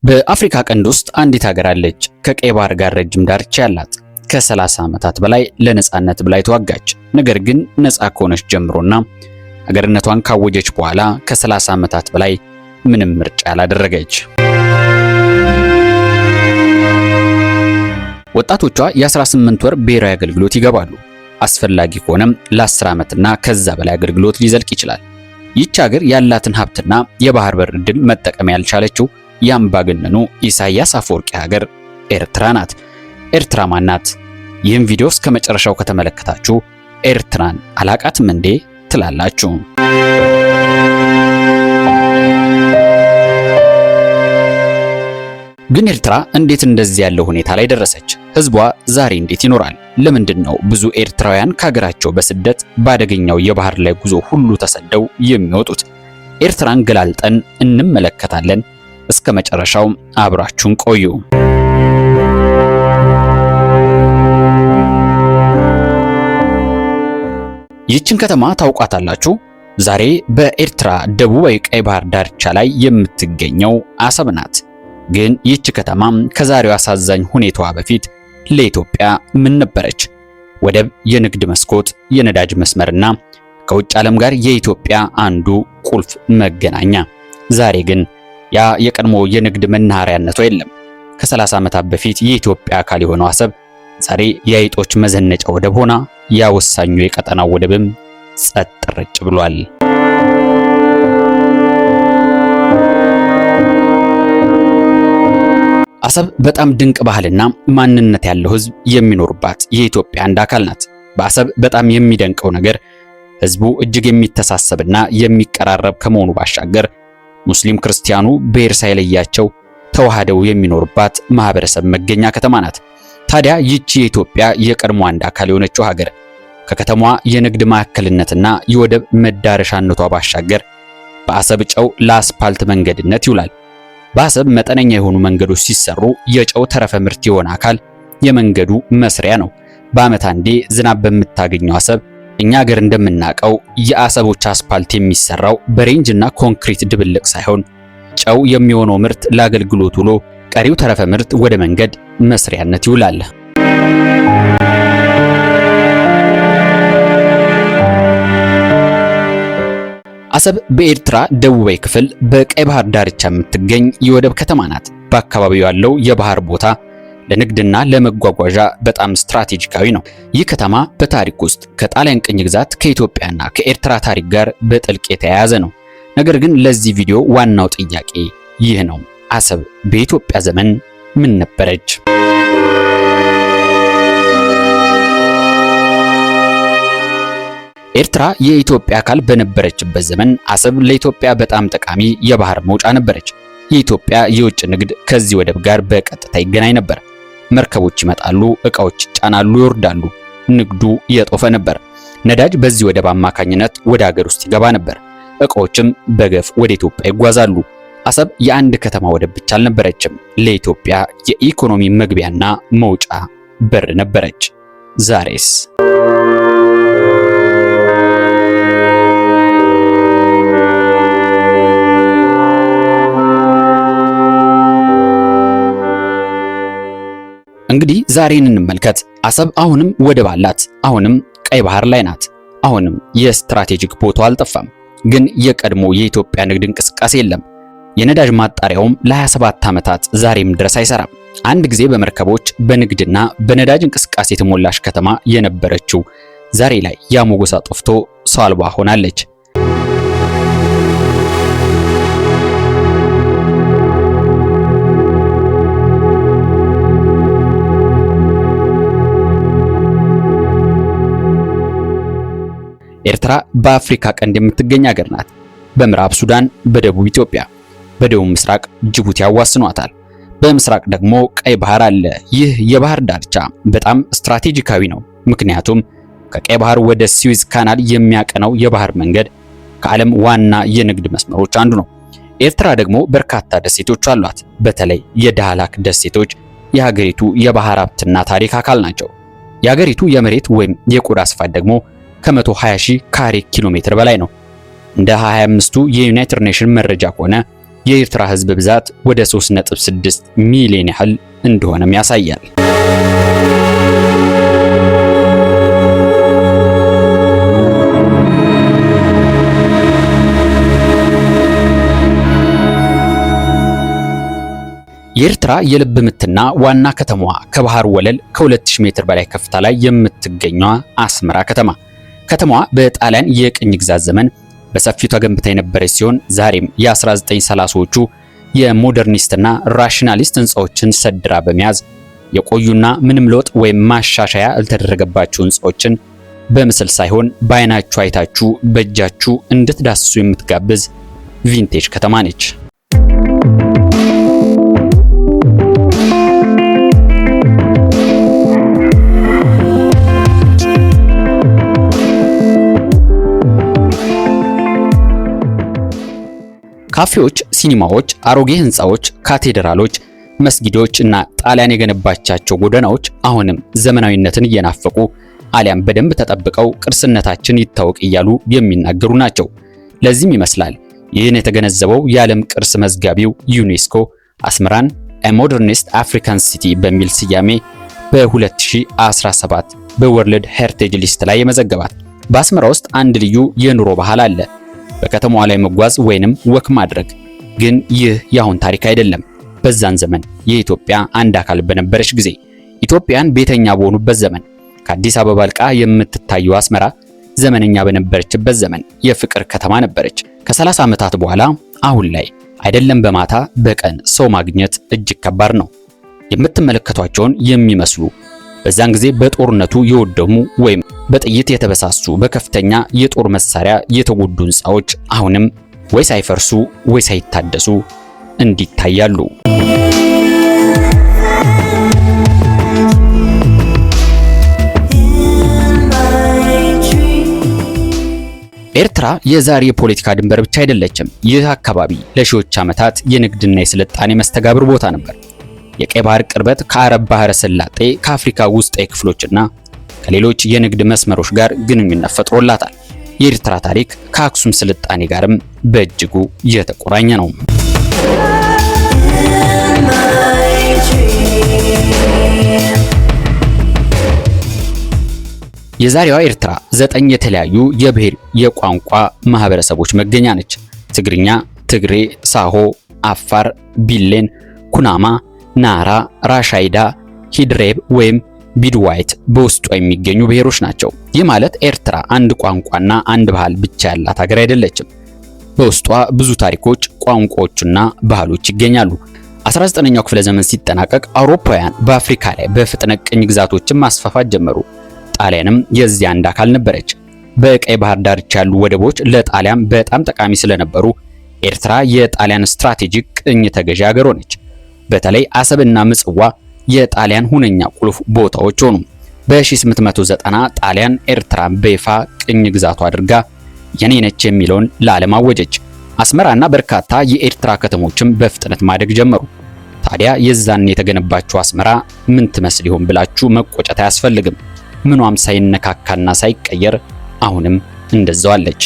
በአፍሪካ ቀንድ ውስጥ አንዲት ሀገር አለች ከቀይ ባህር ጋር ረጅም ዳርቻ ያላት ከ30 ዓመታት በላይ ለነጻነት ብላ የተዋጋች ነገር ግን ነጻ ከሆነች ጀምሮና ሀገርነቷን ካወጀች በኋላ ከ30 ዓመታት በላይ ምንም ምርጫ ያላደረገች። ወጣቶቿ የ18 ወር ብሔራዊ አገልግሎት ይገባሉ። አስፈላጊ ከሆነም ለ10 ዓመትና ከዛ በላይ አገልግሎት ሊዘልቅ ይችላል። ይህች ሀገር ያላትን ሀብትና የባህር በር ዕድል መጠቀም ያልቻለችው የአምባገነኑ ኢሳያስ አፈወርቂ ሀገር ኤርትራ ናት። ኤርትራ ማን ናት? ይህን ቪዲዮ እስከ መጨረሻው ከተመለከታችሁ ኤርትራን አላቃትም እንዴ ትላላችሁ። ግን ኤርትራ እንዴት እንደዚህ ያለው ሁኔታ ላይ ደረሰች? ህዝቧ ዛሬ እንዴት ይኖራል? ለምንድን ነው ብዙ ኤርትራውያን ከሀገራቸው በስደት በአደገኛው የባህር ላይ ጉዞ ሁሉ ተሰደው የሚወጡት? ኤርትራን ገላልጠን እንመለከታለን። እስከ መጨረሻው አብራችሁን ቆዩ። ይህችን ከተማ ታውቋታላችሁ? ዛሬ በኤርትራ ደቡባዊ ቀይ ባህር ዳርቻ ላይ የምትገኘው አሰብ ናት። ግን ይህች ከተማ ከዛሬው አሳዛኝ ሁኔታዋ በፊት ለኢትዮጵያ ምን ነበረች? ወደብ፣ የንግድ መስኮት፣ የነዳጅ መስመርና ከውጭ ዓለም ጋር የኢትዮጵያ አንዱ ቁልፍ መገናኛ። ዛሬ ግን ያ የቀድሞ የንግድ መናኸሪያነቷ የለም። ከ30 ዓመታት በፊት የኢትዮጵያ አካል የሆነው አሰብ ዛሬ የአይጦች መዘነጫ ወደብ ሆና ያ ወሳኙ የቀጠናው ወደብም ጸጥ ረጭ ብሏል። አሰብ በጣም ድንቅ ባህልና ማንነት ያለው ህዝብ የሚኖርባት የኢትዮጵያ አንድ አካል ናት። በአሰብ በጣም የሚደንቀው ነገር ህዝቡ እጅግ የሚተሳሰብና የሚቀራረብ ከመሆኑ ባሻገር ሙስሊም ክርስቲያኑ ብሔር ሳይለያቸው ተዋህደው የሚኖርባት ማህበረሰብ መገኛ ከተማ ናት። ታዲያ ይህች የኢትዮጵያ የቀድሞ አንድ አካል የሆነችው ሀገር ከከተማዋ የንግድ ማዕከልነትና የወደብ መዳረሻነቷ ባሻገር በአሰብ ጨው ለአስፓልት መንገድነት ይውላል። በአሰብ መጠነኛ የሆኑ መንገዶች ሲሰሩ የጨው ተረፈ ምርት የሆነ አካል የመንገዱ መስሪያ ነው። በዓመት አንዴ ዝናብ በምታገኘው አሰብ እኛ ሀገር እንደምናውቀው የአሰቦች አስፓልት የሚሰራው በሬንጅ እና ኮንክሪት ድብልቅ ሳይሆን ጨው የሚሆነው ምርት ለአገልግሎት ውሎ ቀሪው ተረፈ ምርት ወደ መንገድ መስሪያነት ይውላል። አሰብ በኤርትራ ደቡባዊ ክፍል በቀይ ባህር ዳርቻ የምትገኝ የወደብ ከተማ ናት። በአካባቢው ያለው የባህር ቦታ ለንግድና ለመጓጓዣ በጣም ስትራቴጂካዊ ነው። ይህ ከተማ በታሪክ ውስጥ ከጣሊያን ቅኝ ግዛት ከኢትዮጵያና ከኤርትራ ታሪክ ጋር በጥልቅ የተያያዘ ነው። ነገር ግን ለዚህ ቪዲዮ ዋናው ጥያቄ ይህ ነው። አሰብ በኢትዮጵያ ዘመን ምን ነበረች? ኤርትራ የኢትዮጵያ አካል በነበረችበት ዘመን አሰብ ለኢትዮጵያ በጣም ጠቃሚ የባህር መውጫ ነበረች። የኢትዮጵያ የውጭ ንግድ ከዚህ ወደብ ጋር በቀጥታ ይገናኝ ነበር። መርከቦች ይመጣሉ፣ ዕቃዎች ይጫናሉ፣ ይወርዳሉ። ንግዱ የጦፈ ነበር። ነዳጅ በዚህ ወደብ አማካኝነት ወደ ሀገር ውስጥ ይገባ ነበር። ዕቃዎችም በገፍ ወደ ኢትዮጵያ ይጓዛሉ። አሰብ የአንድ ከተማ ወደብ ብቻ አልነበረችም። ለኢትዮጵያ የኢኮኖሚ መግቢያና መውጫ በር ነበረች። ዛሬስ? እንግዲህ ዛሬን እንመልከት። አሰብ አሁንም ወደብ አላት። አሁንም ቀይ ባህር ላይ ናት። አሁንም የስትራቴጂክ ቦታው አልጠፋም። ግን የቀድሞ የኢትዮጵያ ንግድ እንቅስቃሴ የለም። የነዳጅ ማጣሪያውም ለ27 ዓመታት ዛሬም ድረስ አይሰራም። አንድ ጊዜ በመርከቦች በንግድና በነዳጅ እንቅስቃሴ የተሞላች ከተማ የነበረችው ዛሬ ላይ ያ ሞገሷ ጠፍቶ ሰው አልባ ሆናለች። ኤርትራ በአፍሪካ ቀንድ የምትገኝ ሀገር ናት። በምዕራብ ሱዳን፣ በደቡብ ኢትዮጵያ፣ በደቡብ ምስራቅ ጅቡቲ ያዋስኗታል። በምስራቅ ደግሞ ቀይ ባህር አለ። ይህ የባህር ዳርቻ በጣም ስትራቴጂካዊ ነው። ምክንያቱም ከቀይ ባህር ወደ ስዊዝ ካናል የሚያቀናው የባህር መንገድ ከዓለም ዋና የንግድ መስመሮች አንዱ ነው። ኤርትራ ደግሞ በርካታ ደሴቶች አሏት። በተለይ የዳህላክ ደሴቶች የሀገሪቱ የባህር ሀብትና ታሪክ አካል ናቸው። የሀገሪቱ የመሬት ወይም የቆዳ ስፋት ደግሞ ከ120,000 ካሬ ኪሎ ሜትር በላይ ነው። እንደ 25ቱ የዩናይትድ ኔሽን መረጃ ከሆነ የኤርትራ ህዝብ ብዛት ወደ 3.6 ሚሊዮን ያህል እንደሆነም ያሳያል። የኤርትራ የልብ ምትና ዋና ከተማዋ ከባህር ወለል ከ2000 ሜትር በላይ ከፍታ ላይ የምትገኘው አስመራ ከተማዋ በጣሊያን የቅኝ ግዛት ዘመን በሰፊው ተገንብታ የነበረች ሲሆን ዛሬም የ1930ዎቹ የሞደርኒስትና ራሽናሊስት ህንጻዎችን ሰድራ በመያዝ የቆዩና ምንም ለውጥ ወይም ማሻሻያ ያልተደረገባቸው ህንጻዎችን በምስል ሳይሆን በአይናችሁ አይታችሁ በእጃችሁ እንድትዳስሱ የምትጋብዝ ቪንቴጅ ከተማ ነች። ካፌዎች፣ ሲኒማዎች፣ አሮጌ ህንጻዎች፣ ካቴድራሎች፣ መስጊዶች እና ጣሊያን የገነባቻቸው ጎዳናዎች አሁንም ዘመናዊነትን እየናፈቁ አሊያም በደንብ ተጠብቀው ቅርስነታችን ይታወቅ እያሉ የሚናገሩ ናቸው። ለዚህም ይመስላል ይህን የተገነዘበው የዓለም ቅርስ መዝጋቢው ዩኔስኮ አስመራን ሞደርኒስት አፍሪካን ሲቲ በሚል ስያሜ በ2017 በወርልድ ሄሪቴጅ ሊስት ላይ የመዘገባት። በአስመራ ውስጥ አንድ ልዩ የኑሮ ባህል አለ። በከተማዋ ላይ መጓዝ ወይንም ወክ ማድረግ። ግን ይህ የአሁን ታሪክ አይደለም። በዛን ዘመን የኢትዮጵያ አንድ አካል በነበረች ጊዜ፣ ኢትዮጵያን ቤተኛ በሆኑበት ዘመን፣ ከአዲስ አበባ ልቃ የምትታየው አስመራ ዘመነኛ በነበረችበት ዘመን የፍቅር ከተማ ነበረች። ከ30 ዓመታት በኋላ አሁን ላይ አይደለም በማታ በቀን ሰው ማግኘት እጅግ ከባድ ነው። የምትመለከቷቸውን የሚመስሉ በዛን ጊዜ በጦርነቱ የወደሙ ወይም በጥይት የተበሳሱ በከፍተኛ የጦር መሳሪያ የተጎዱ ህንጻዎች አሁንም ወይ ሳይፈርሱ ወይ ሳይታደሱ እንዲታያሉ። ኤርትራ የዛሬ የፖለቲካ ድንበር ብቻ አይደለችም። ይህ አካባቢ ለሺዎች ዓመታት የንግድና የስልጣኔ መስተጋብር ቦታ ነበር። የቀይ ባህር ቅርበት ከአረብ ባህረ ሰላጤ ከአፍሪካ ውስጣዊ ክፍሎችና ከሌሎች የንግድ መስመሮች ጋር ግንኙነት ፈጥሮላታል። የኤርትራ ታሪክ ከአክሱም ስልጣኔ ጋርም በእጅጉ የተቆራኘ ነው። የዛሬዋ ኤርትራ 9 የተለያዩ የብሔር የቋንቋ ማህበረሰቦች መገኛ ነች። ትግርኛ፣ ትግሬ፣ ሳሆ፣ አፋር፣ ቢሌን፣ ኩናማ፣ ናራ፣ ራሻይዳ፣ ሂድሬብ ወይም ቢድዋይት በውስጧ የሚገኙ ብሔሮች ናቸው። ይህ ማለት ኤርትራ አንድ ቋንቋና አንድ ባህል ብቻ ያላት ሀገር አይደለችም። በውስጧ ብዙ ታሪኮች፣ ቋንቋዎችና ባህሎች ይገኛሉ። 19ኛው ክፍለ ዘመን ሲጠናቀቅ አውሮፓውያን በአፍሪካ ላይ በፍጥነት ቅኝ ግዛቶችን ማስፋፋት ጀመሩ። ጣሊያንም የዚህ አንድ አካል ነበረች። በቀይ ባህር ዳርቻ ያሉ ወደቦች ለጣሊያን በጣም ጠቃሚ ስለነበሩ ኤርትራ የጣሊያን ስትራቴጂክ ቅኝ ተገዢ ሀገር ሆነች። በተለይ አሰብና ምጽዋ የጣሊያን ሁነኛ ቁልፍ ቦታዎች ሆኑ። በ1890 ጣሊያን ኤርትራን በይፋ ቅኝ ግዛቷ አድርጋ የኔ ነች የሚለውን ለዓለም አወጀች። አስመራና በርካታ የኤርትራ ከተሞችም በፍጥነት ማደግ ጀመሩ። ታዲያ የዛን የተገነባችው አስመራ ምን ትመስል ይሆን ብላችሁ መቆጨት አያስፈልግም። ምኗም ሳይነካካና ሳይቀየር አሁንም እንደዛው አለች።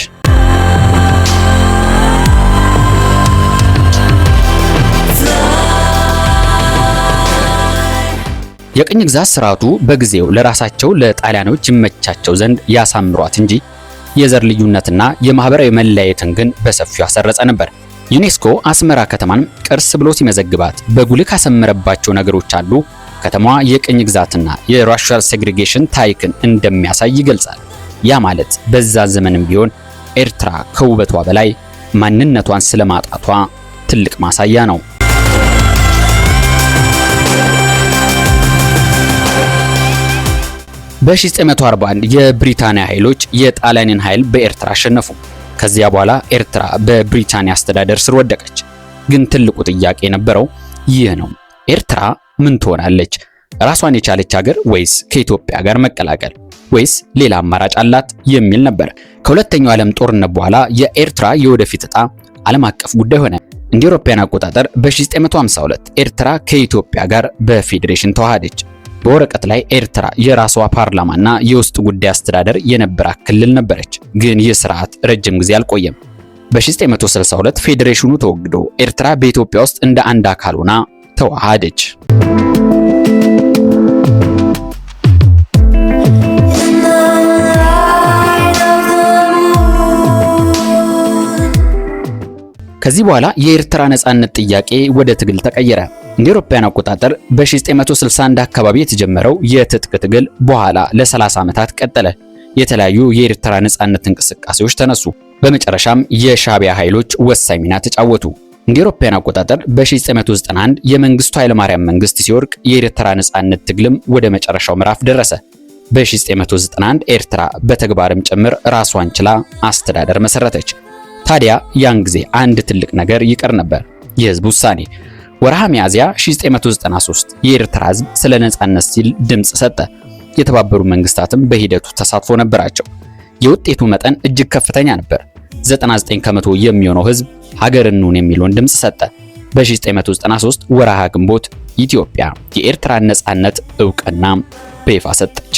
የቅኝ ግዛት ስርዓቱ በጊዜው ለራሳቸው ለጣሊያኖች ይመቻቸው ዘንድ ያሳምሯት እንጂ የዘር ልዩነትና የማህበራዊ መለያየትን ግን በሰፊው ያሰረጸ ነበር። ዩኔስኮ አስመራ ከተማን ቅርስ ብሎ ሲመዘግባት በጉልህ ካሰመረባቸው ነገሮች አሉ ከተማዋ የቅኝ ግዛትና የራሻል ሴግሪጌሽን ታሪክን እንደሚያሳይ ይገልጻል። ያ ማለት በዛ ዘመንም ቢሆን ኤርትራ ከውበቷ በላይ ማንነቷን ስለማጣቷ ትልቅ ማሳያ ነው። በ1941 የብሪታንያ ኃይሎች የጣሊያንን ኃይል በኤርትራ አሸነፉ። ከዚያ በኋላ ኤርትራ በብሪታንያ አስተዳደር ስር ወደቀች። ግን ትልቁ ጥያቄ የነበረው ይህ ነው። ኤርትራ ምን ትሆናለች? ራሷን የቻለች ሀገር ወይስ ከኢትዮጵያ ጋር መቀላቀል ወይስ ሌላ አማራጭ አላት የሚል ነበር። ከሁለተኛው ዓለም ጦርነት በኋላ የኤርትራ የወደፊት ዕጣ ዓለም አቀፍ ጉዳይ ሆነ። እንደ አውሮፓውያን አቆጣጠር በ1952 ኤርትራ ከኢትዮጵያ ጋር በፌዴሬሽን ተዋሃደች። በወረቀት ላይ ኤርትራ የራሷ ፓርላማና የውስጥ ጉዳይ አስተዳደር የነበራት ክልል ነበረች። ግን ይህ ስርዓት ረጅም ጊዜ አልቆየም። በ1962 ፌዴሬሽኑ ተወግዶ ኤርትራ በኢትዮጵያ ውስጥ እንደ አንድ አካል ሆና ተዋሃደች። ከዚህ በኋላ የኤርትራ ነጻነት ጥያቄ ወደ ትግል ተቀየረ። እንደ አውሮፓውያን አቆጣጠር በ1961 አካባቢ የተጀመረው የትጥቅ ትግል በኋላ ለ30 ዓመታት ቀጠለ። የተለያዩ የኤርትራ ነጻነት እንቅስቃሴዎች ተነሱ። በመጨረሻም የሻዕቢያ ኃይሎች ወሳኝ ሚና ተጫወቱ። እንደ አውሮፓውያን አቆጣጠር በ1991 የመንግስቱ ኃይለማርያም መንግስት ሲወርቅ የኤርትራ ነጻነት ትግልም ወደ መጨረሻው ምዕራፍ ደረሰ። በ1991 ኤርትራ በተግባርም ጭምር ራሷን ችላ አስተዳደር መሰረተች። ታዲያ ያን ጊዜ አንድ ትልቅ ነገር ይቀር ነበር፣ የህዝብ ውሳኔ። ወርሃ ሚያዝያ 1993 የኤርትራ ህዝብ ስለ ነጻነት ሲል ድምጽ ሰጠ። የተባበሩ መንግስታትም በሂደቱ ተሳትፎ ነበራቸው። የውጤቱ መጠን እጅግ ከፍተኛ ነበር። 99 ከመቶ የሚሆነው ህዝብ ሀገር እንሁን የሚለውን ድምጽ ሰጠ። በ1993 ወርሃ ግንቦት ኢትዮጵያ የኤርትራን ነጻነት እውቅና በይፋ ሰጠች።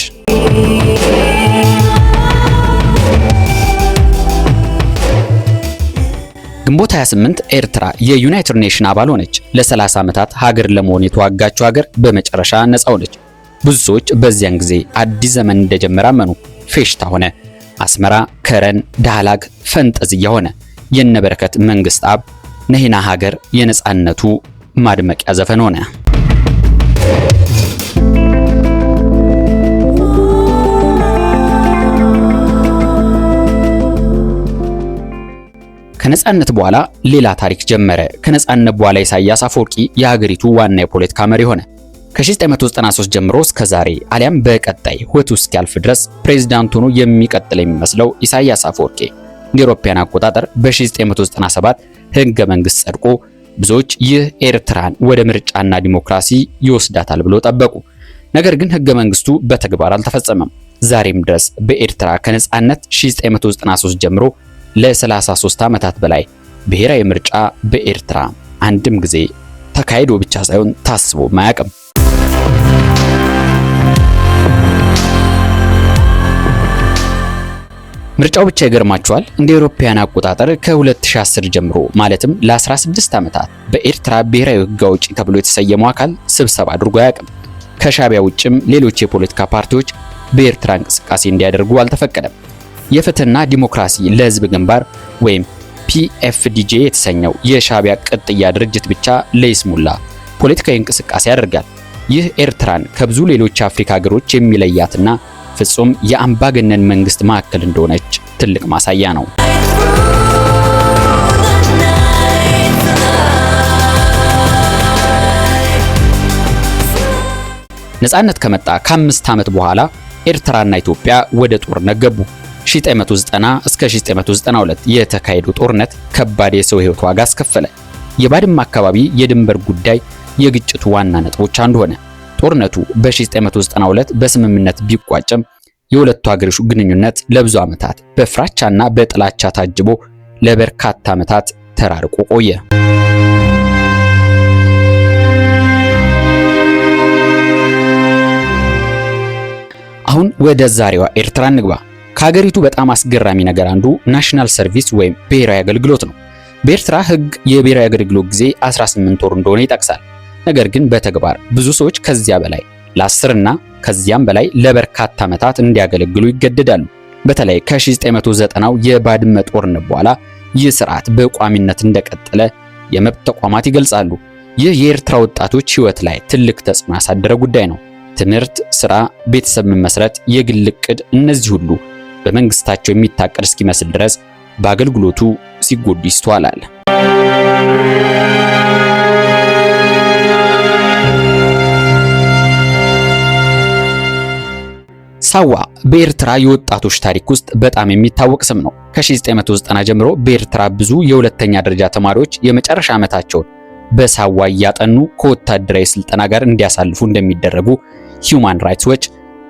ግንቦት 28 ኤርትራ የዩናይትድ ኔሽን አባል ሆነች። ለ30 ዓመታት ሀገር ለመሆን የተዋጋችው ሀገር በመጨረሻ ነጻ ሆነች። ብዙ ሰዎች በዚያን ጊዜ አዲስ ዘመን እንደጀመረ አመኑ። ፌሽታ ሆነ። አስመራ፣ ከረን፣ ዳህላግ ፈንጠዝያ ሆነ። የነበረከት መንግስት አብ ነህና ሀገር የነጻነቱ ማድመቂያ ዘፈን ሆነ። ከነጻነት በኋላ ሌላ ታሪክ ጀመረ። ከነጻነት በኋላ ኢሳያስ አፈወርቂ የሀገሪቱ ዋና የፖለቲካ መሪ ሆነ። ከ1993 ጀምሮ እስከ ዛሬ አሊያም በቀጣይ ህይወቱ እስኪያልፍ ድረስ ፕሬዝዳንት ሆኖ የሚቀጥል የሚመስለው ኢሳያስ አፈወርቂ እንደ አውሮፓውያን አቆጣጠር በ1997 ህገ መንግስት ጸድቆ ብዙዎች ይህ ኤርትራን ወደ ምርጫና ዲሞክራሲ ይወስዳታል ብሎ ጠበቁ። ነገር ግን ህገ መንግስቱ በተግባር አልተፈጸመም። ዛሬም ድረስ በኤርትራ ከነጻነት 1993 ጀምሮ ለ33 ዓመታት በላይ ብሔራዊ ምርጫ በኤርትራ አንድም ጊዜ ተካሂዶ ብቻ ሳይሆን ታስቦ ማያውቅም። ምርጫው ብቻ ይገርማቸዋል። እንደ አውሮፓውያን አቆጣጠር ከ2010 ጀምሮ ማለትም ለ16 ዓመታት በኤርትራ ብሔራዊ ህግ አውጪ ተብሎ የተሰየመው አካል ስብሰባ አድርጎ አያውቅም። ከሻዕቢያ ውጭም ሌሎች የፖለቲካ ፓርቲዎች በኤርትራ እንቅስቃሴ እንዲያደርጉ አልተፈቀደም። የፍትህና ዲሞክራሲ ለህዝብ ግንባር ወይም ፒኤፍዲጄ የተሰኘው የሻዕቢያ ቅጥያ ድርጅት ብቻ ለይስሙላ ፖለቲካዊ እንቅስቃሴ ያደርጋል። ይህ ኤርትራን ከብዙ ሌሎች አፍሪካ ሀገሮች የሚለያትና ፍጹም የአምባገነን መንግስት ማዕከል እንደሆነች ትልቅ ማሳያ ነው። ነጻነት ከመጣ ከ5 ዓመት በኋላ ኤርትራና ኢትዮጵያ ወደ ጦርነት ገቡ። 1990 እስከ 1992 የተካሄደው ጦርነት ከባድ የሰው ህይወት ዋጋ አስከፈለ። የባድመ አካባቢ የድንበር ጉዳይ የግጭቱ ዋና ነጥቦች አንዱ ሆነ። ጦርነቱ በ1992 በስምምነት ቢቋጭም የሁለቱ ሀገሮች ግንኙነት ለብዙ ዓመታት በፍራቻና በጥላቻ ታጅቦ ለበርካታ ዓመታት ተራርቆ ቆየ። አሁን ወደ ዛሬዋ ኤርትራ እንግባ። ከሀገሪቱ በጣም አስገራሚ ነገር አንዱ ናሽናል ሰርቪስ ወይም ብሔራዊ አገልግሎት ነው። በኤርትራ ህግ የብሔራዊ አገልግሎት ጊዜ 18 ወር እንደሆነ ይጠቅሳል። ነገር ግን በተግባር ብዙ ሰዎች ከዚያ በላይ ለ10 እና ከዚያም በላይ ለበርካታ ዓመታት እንዲያገለግሉ ይገደዳሉ። በተለይ ከ1990ው የባድመ ጦርነት በኋላ ይህ ስርዓት በቋሚነት እንደቀጠለ የመብት ተቋማት ይገልጻሉ። ይህ የኤርትራ ወጣቶች ህይወት ላይ ትልቅ ተጽዕኖ ያሳደረ ጉዳይ ነው። ትምህርት፣ ስራ፣ ቤተሰብ መመስረት፣ የግል ዕቅድ፣ እነዚህ ሁሉ በመንግስታቸው የሚታቀድ እስኪመስል ድረስ በአገልግሎቱ ሲጎዱ ይስተዋላል። ሳዋ በኤርትራ የወጣቶች ታሪክ ውስጥ በጣም የሚታወቅ ስም ነው። ከ1990 ጀምሮ በኤርትራ ብዙ የሁለተኛ ደረጃ ተማሪዎች የመጨረሻ ዓመታቸውን በሳዋ እያጠኑ ከወታደራዊ ስልጠና ጋር እንዲያሳልፉ እንደሚደረጉ ሂዩማን ራይትስ ዎች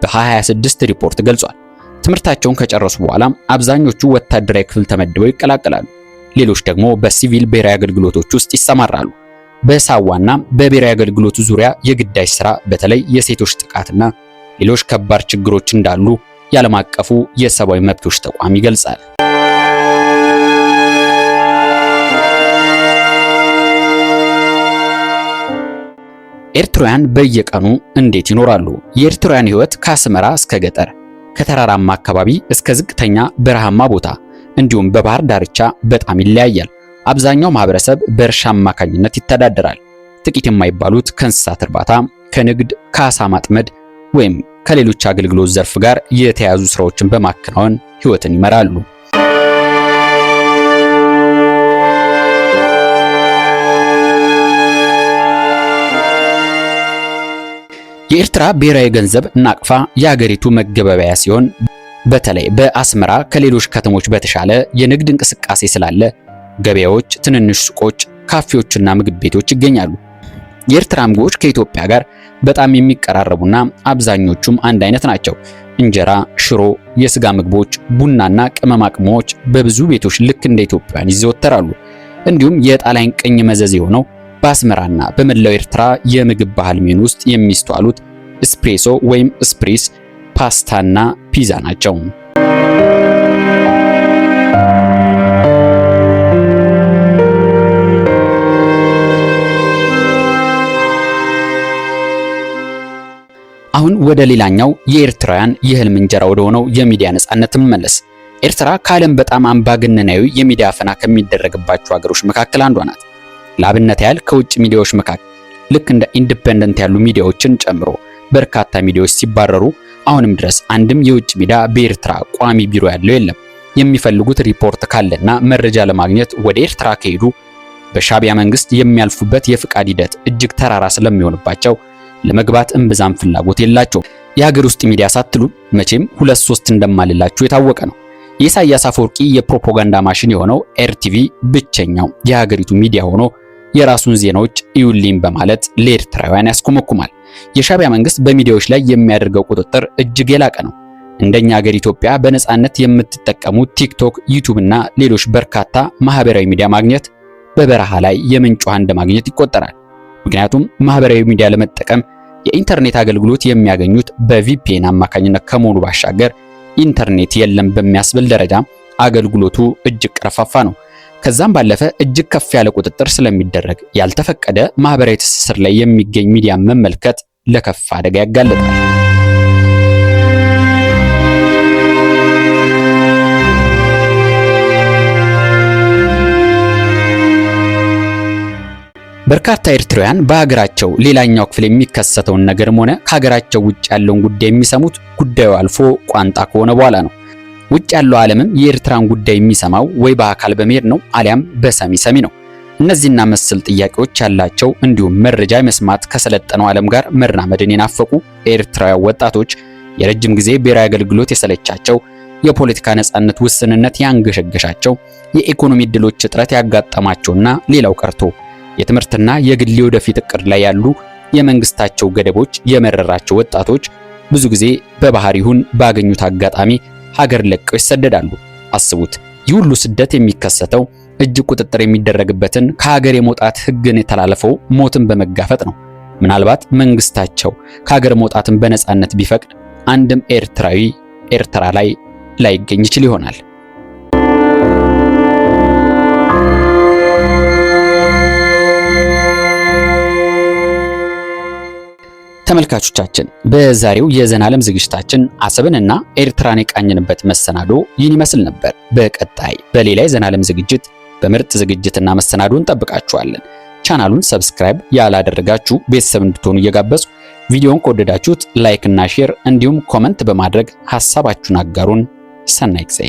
በ2026 ሪፖርት ገልጿል። ትምህርታቸውን ከጨረሱ በኋላ አብዛኞቹ ወታደራዊ ክፍል ተመድበው ይቀላቀላሉ። ሌሎች ደግሞ በሲቪል ብሔራዊ አገልግሎቶች ውስጥ ይሰማራሉ። በሳዋና በብሔራዊ አገልግሎቱ ዙሪያ የግዳጅ ስራ፣ በተለይ የሴቶች ጥቃትና ሌሎች ከባድ ችግሮች እንዳሉ የዓለም አቀፉ የሰብአዊ መብቶች ተቋም ይገልጻል። ኤርትራውያን በየቀኑ እንዴት ይኖራሉ? የኤርትራውያን ሕይወት ከአስመራ እስከ ገጠር፣ ከተራራማ አካባቢ እስከ ዝቅተኛ በረሃማ ቦታ እንዲሁም በባህር ዳርቻ በጣም ይለያያል። አብዛኛው ማህበረሰብ በእርሻ አማካኝነት ይተዳደራል። ጥቂት የማይባሉት ከእንስሳት እርባታ፣ ከንግድ፣ ከአሳ ማጥመድ ወይም ከሌሎች አገልግሎት ዘርፍ ጋር የተያያዙ ስራዎችን በማከናወን ሕይወትን ይመራሉ። የኤርትራ ብሔራዊ ገንዘብ ናቅፋ የሀገሪቱ መገበያያ ሲሆን በተለይ በአስመራ ከሌሎች ከተሞች በተሻለ የንግድ እንቅስቃሴ ስላለ ገበያዎች፣ ትንንሽ ሱቆች፣ ካፌዎችና ምግብ ቤቶች ይገኛሉ። የኤርትራ ምግቦች ከኢትዮጵያ ጋር በጣም የሚቀራረቡና አብዛኞቹም አንድ አይነት ናቸው። እንጀራ፣ ሽሮ፣ የስጋ ምግቦች፣ ቡናና ቅመማ ቅመሞች በብዙ ቤቶች ልክ እንደ ኢትዮጵያውያን ይዘወተራሉ። እንዲሁም የጣሊያን ቅኝ መዘዝ የሆነው በአስመራና በመላው ኤርትራ የምግብ ባህል ሜኑ ውስጥ የሚስተዋሉት ኤስፕሬሶ ወይም ስፕሪስ፣ ፓስታና ፒዛ ናቸው። አሁን ወደ ሌላኛው የኤርትራውያን የህልም እንጀራ ወደ ሆነው የሚዲያ ነጻነት እንመለስ። ኤርትራ ከዓለም በጣም አምባገነናዊ የሚዲያ አፈና ከሚደረግባቸው ሀገሮች መካከል አንዷ ናት። ለአብነት ያህል ከውጭ ሚዲያዎች መካከል ልክ እንደ ኢንዲፔንደንት ያሉ ሚዲያዎችን ጨምሮ በርካታ ሚዲያዎች ሲባረሩ አሁንም ድረስ አንድም የውጭ ሚዲያ በኤርትራ ቋሚ ቢሮ ያለው የለም። የሚፈልጉት ሪፖርት ካለና መረጃ ለማግኘት ወደ ኤርትራ ከሄዱ በሻዕቢያ መንግስት የሚያልፉበት የፍቃድ ሂደት እጅግ ተራራ ስለሚሆንባቸው ለመግባት እምብዛም ፍላጎት የላቸውም። የሀገር ውስጥ ሚዲያ ሳትሉ መቼም 2-3 እንደማልላችሁ የታወቀ ነው። የኢሳያስ አፈወርቂ የፕሮፓጋንዳ ማሽን የሆነው ኤርቲቪ ብቸኛው የሀገሪቱ ሚዲያ ሆኖ የራሱን ዜናዎች እዩልኝ በማለት ለኤርትራውያን ያስኮመኩማል። የሻዕቢያ መንግስት በሚዲያዎች ላይ የሚያደርገው ቁጥጥር እጅግ የላቀ ነው። እንደኛ ሀገር ኢትዮጵያ በነጻነት የምትጠቀሙት ቲክቶክ፣ ዩቲዩብ እና ሌሎች በርካታ ማህበራዊ ሚዲያ ማግኘት በበረሃ ላይ የምንጭ ውሃ እንደማግኘት ይቆጠራል። ምክንያቱም ማህበራዊ ሚዲያ ለመጠቀም የኢንተርኔት አገልግሎት የሚያገኙት በቪፒኤን አማካኝነት ከመሆኑ ባሻገር ኢንተርኔት የለም በሚያስብል ደረጃ አገልግሎቱ እጅግ ቀርፋፋ ነው። ከዛም ባለፈ እጅግ ከፍ ያለ ቁጥጥር ስለሚደረግ ያልተፈቀደ ማህበራዊ ትስስር ላይ የሚገኝ ሚዲያ መመልከት ለከፍ አደጋ ያጋልጣል። በርካታ ኤርትራውያን በሀገራቸው ሌላኛው ክፍል የሚከሰተውን ነገርም ሆነ ከሀገራቸው ውጭ ያለውን ጉዳይ የሚሰሙት ጉዳዩ አልፎ ቋንጣ ከሆነ በኋላ ነው። ውጭ ያለው ዓለምም የኤርትራን ጉዳይ የሚሰማው ወይ በአካል በመሄድ ነው አሊያም በሰሚ ነው። እነዚህና መሰል ጥያቄዎች ያላቸው እንዲሁም መረጃ መስማት ከሰለጠነው ዓለም ጋር መራመድን የናፈቁ ኤርትራውያን ወጣቶች የረጅም ጊዜ ብሔራዊ አገልግሎት የሰለቻቸው፣ የፖለቲካ ነጻነት ውስንነት ያንገሸገሻቸው፣ የኢኮኖሚ ዕድሎች እጥረት ያጋጠማቸውና ሌላው ቀርቶ የትምህርትና የግል ወደፊት እቅድ ላይ ያሉ የመንግስታቸው ገደቦች የመረራቸው ወጣቶች ብዙ ጊዜ በባህር ይሁን ባገኙት አጋጣሚ ሀገር ለቀው ይሰደዳሉ። አስቡት፣ ይህ ሁሉ ስደት የሚከሰተው እጅግ ቁጥጥር የሚደረግበትን ከሀገር የመውጣት ሕግን የተላለፈው ሞትን በመጋፈጥ ነው። ምናልባት መንግስታቸው ከሀገር መውጣትን በነጻነት ቢፈቅድ አንድም ኤርትራዊ ኤርትራ ላይ ላይገኝ ይችል ይሆናል። ተመልካቾቻችን በዛሬው የዘናለም ዝግጅታችን አሰብንና ኤርትራን የቃኘንበት መሰናዶ ይህን ይመስል ነበር። በቀጣይ በሌላ የዘናለም ዝግጅት በምርጥ ዝግጅትና መሰናዶ እንጠብቃችኋለን። ቻናሉን ሰብስክራይብ ያላደረጋችሁ ቤተሰብ እንድትሆኑ እየጋበዝኩ ቪዲዮውን ከወደዳችሁት ላይክ እና ሼር እንዲሁም ኮመንት በማድረግ ሐሳባችሁን አጋሩን። ሰናይ ጊዜ